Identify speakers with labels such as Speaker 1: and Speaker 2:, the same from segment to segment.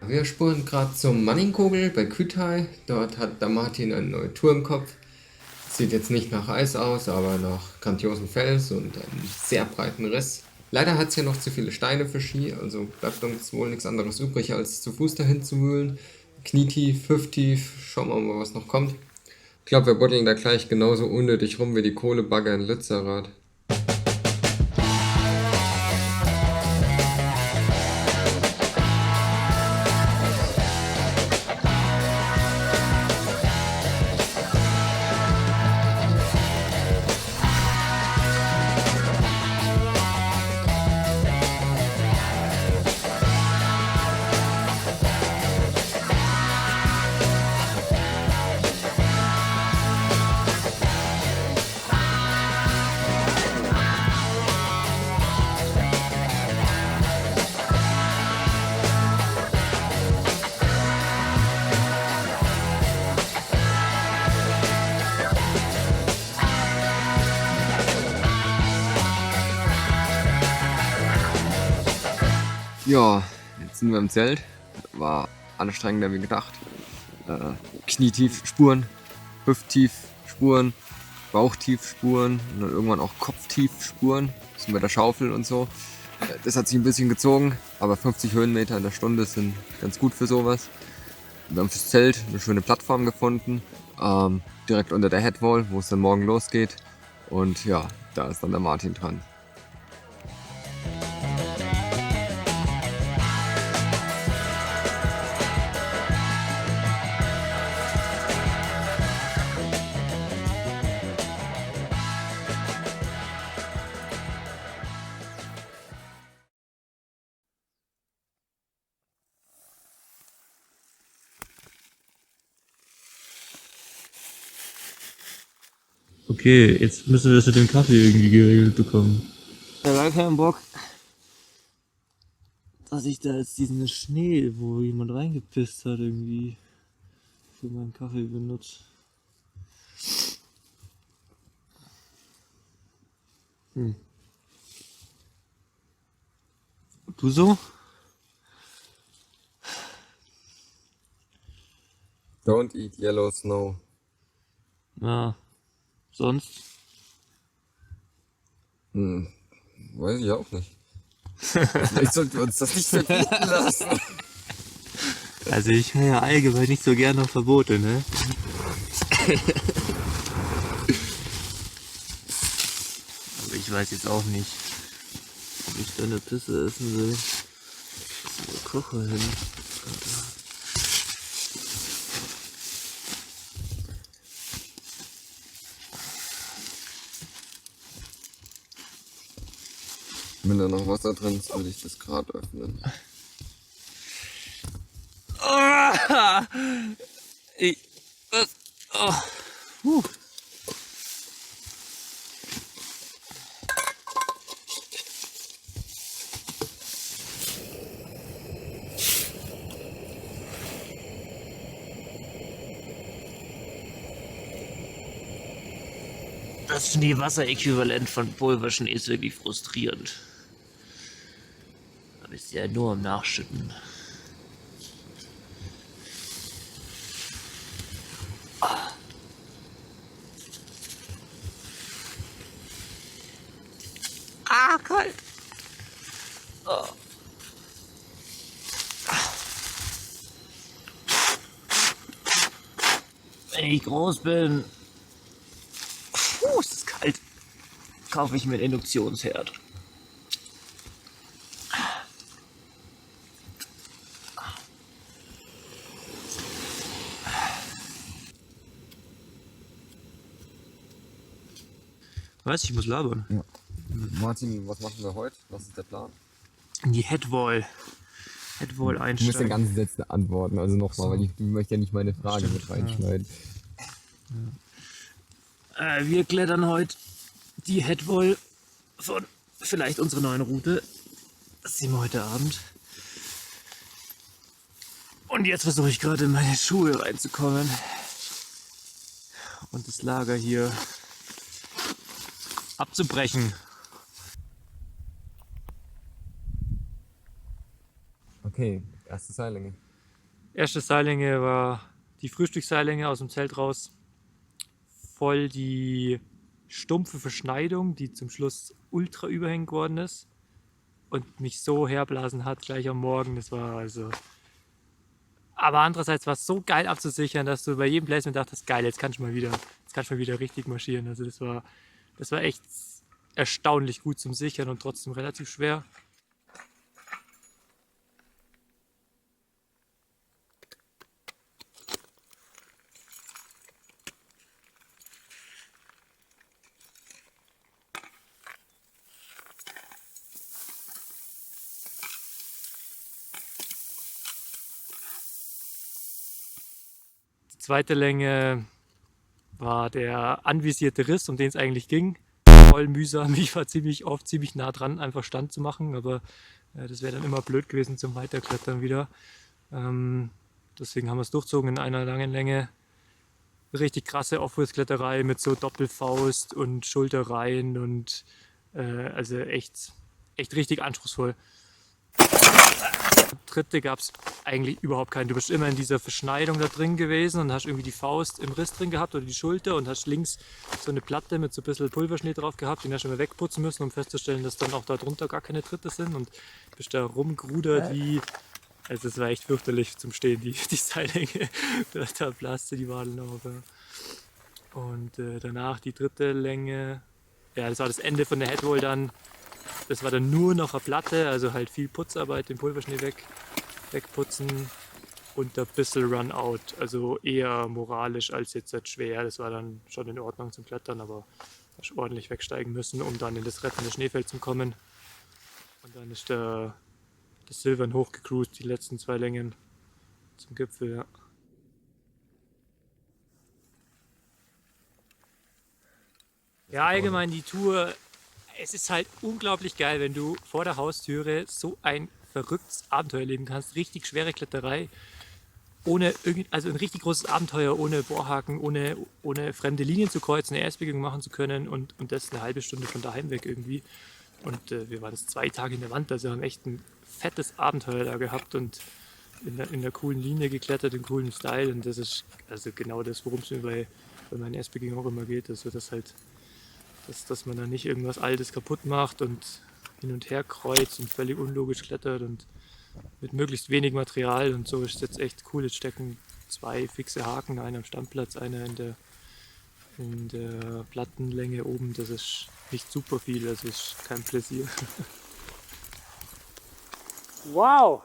Speaker 1: Wir spuren gerade zum Manningkogel bei Kütai. Dort hat der Martin eine neue Tour im Kopf. Sieht jetzt nicht nach Eis aus, aber nach grandiosen Fels und einem sehr breiten Riss. Leider hat es hier noch zu viele Steine für Ski, also bleibt uns wohl nichts anderes übrig, als zu Fuß dahin zu wühlen. Knietief, hüfttief, schauen wir mal, was noch kommt. Ich glaube, wir buddeln da gleich genauso unnötig rum wie die Kohlebagger in Lützerath. Ja, jetzt sind wir im Zelt. War anstrengender wie gedacht. Knietief Spuren, hüfttief Spuren, bauchtief Spuren und dann irgendwann auch kopftief Spuren. Das mit der Schaufel und so. Das hat sich ein bisschen gezogen, aber 50 Höhenmeter in der Stunde sind ganz gut für sowas. Wir haben fürs Zelt eine schöne Plattform gefunden, direkt unter der Headwall, wo es dann morgen losgeht. Und ja, da ist dann der Martin dran.
Speaker 2: Okay, jetzt müssen wir das mit dem Kaffee irgendwie geregelt bekommen.
Speaker 3: Ja, gar keinen Bock, dass ich da jetzt diesen Schnee, wo jemand reingepisst hat, irgendwie für meinen Kaffee benutze. Du so?
Speaker 1: Don't eat yellow snow.
Speaker 3: Ja, sonst?
Speaker 1: Weiß ich auch nicht. Vielleicht sollten wir uns das nicht verbieten lassen.
Speaker 3: Also ich höre ja allgemein nicht so gerne auf Verbote, ne? Aber ich weiß jetzt auch nicht, ob ich da eine Pisse essen will. So, Kocher hin.
Speaker 1: Wenn da noch Wasser drin ist, würde ich das gerade öffnen.
Speaker 3: Ich, oh. Puh. Das Schneewasser-Äquivalent von Pulverschnee ist wirklich frustrierend. Da bist du ja nur am Nachschütten. Ah, kalt. Oh. Wenn ich groß bin, ist es kalt, kaufe ich mir einen Induktionsherd. Was? Ich muss labern.
Speaker 1: Ja. Martin, was machen wir heute? Was ist der Plan?
Speaker 3: In die Headwall. Headwall
Speaker 1: Du musst ja
Speaker 3: einsteigen.
Speaker 1: ganzen Sätze antworten, also nochmal, weil ich möchte ja nicht meine Frage mit reinschneiden.
Speaker 3: Wir klettern heute die Headwall von vielleicht unserer neuen Route. Das sehen wir heute Abend. Und jetzt versuche ich gerade in meine Schuhe reinzukommen. Und das Lager hier abzubrechen.
Speaker 1: Okay, erste Seillänge.
Speaker 3: Erste Seillänge war die Frühstücksseillänge aus dem Zelt raus. Voll die stumpfe Verschneidung, die zum Schluss ultra überhängend geworden ist und mich so herblasen hat gleich am Morgen. Das war also. Aber andererseits war es so geil abzusichern, dass du bei jedem Placement dachtest, geil, jetzt kannst du mal wieder richtig marschieren. Also das war echt erstaunlich gut zum Sichern und trotzdem relativ schwer. Die zweite Länge war der anvisierte Riss, um den es eigentlich ging. Voll mühsam, ich war ziemlich nah dran, einfach Stand zu machen, aber das wäre dann immer blöd gewesen zum Weiterklettern wieder. Deswegen haben wir es durchzogen in einer langen Länge. Richtig krasse Offroad-Kletterei mit so Doppelfaust und Schulterreihen und also echt richtig anspruchsvoll. Dritte gab es eigentlich überhaupt keinen. Du bist immer in dieser Verschneidung da drin gewesen und hast irgendwie die Faust im Riss drin gehabt oder die Schulter und hast links so eine Platte mit so ein bisschen Pulverschnee drauf gehabt, den hast du immer wegputzen müssen, um festzustellen, dass dann auch da drunter gar keine Tritte sind und bist da rumgerudert wie. Also es war echt fürchterlich zum Stehen, die Seillänge. Da blaste die Wadeln auf. Ja. Und danach die dritte Länge. Ja, das war das Ende von der Headwall dann. Das war dann nur noch eine Platte, also halt viel Putzarbeit, den Pulverschnee wegputzen und ein bisschen Run-Out. Also eher moralisch als jetzt halt schwer. Das war dann schon in Ordnung zum Klettern, aber hast ordentlich wegsteigen müssen, um dann in das rettende Schneefeld zu kommen. Und dann ist das Silvern hochgecruised, die letzten 2 Längen zum Gipfel. Ja. Ja, allgemein die Tour. Es ist halt unglaublich geil, wenn du vor der Haustüre so ein verrücktes Abenteuer erleben kannst. Richtig schwere Kletterei, also ein richtig großes Abenteuer, ohne Bohrhaken, ohne fremde Linien zu kreuzen, eine Erstbegehung machen zu können und das eine halbe Stunde von daheim weg irgendwie. Und wir waren jetzt 2 Tage in der Wand, also haben echt ein fettes Abenteuer da gehabt und in einer coolen Linie geklettert, in coolen Style. Und das ist also genau das, worum es mir bei meinen Erstbegehungen auch immer geht. Also das halt. Dass man da nicht irgendwas Altes kaputt macht und hin und her kreuzt und völlig unlogisch klettert und mit möglichst wenig Material und so ist jetzt echt cool. Jetzt stecken 2 fixe Haken, einer am Standplatz, einer in der Plattenlänge oben. Das ist nicht super viel, das ist kein Pläsier. Wow!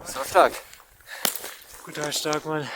Speaker 1: So stark.
Speaker 3: Guter Stark, Mann.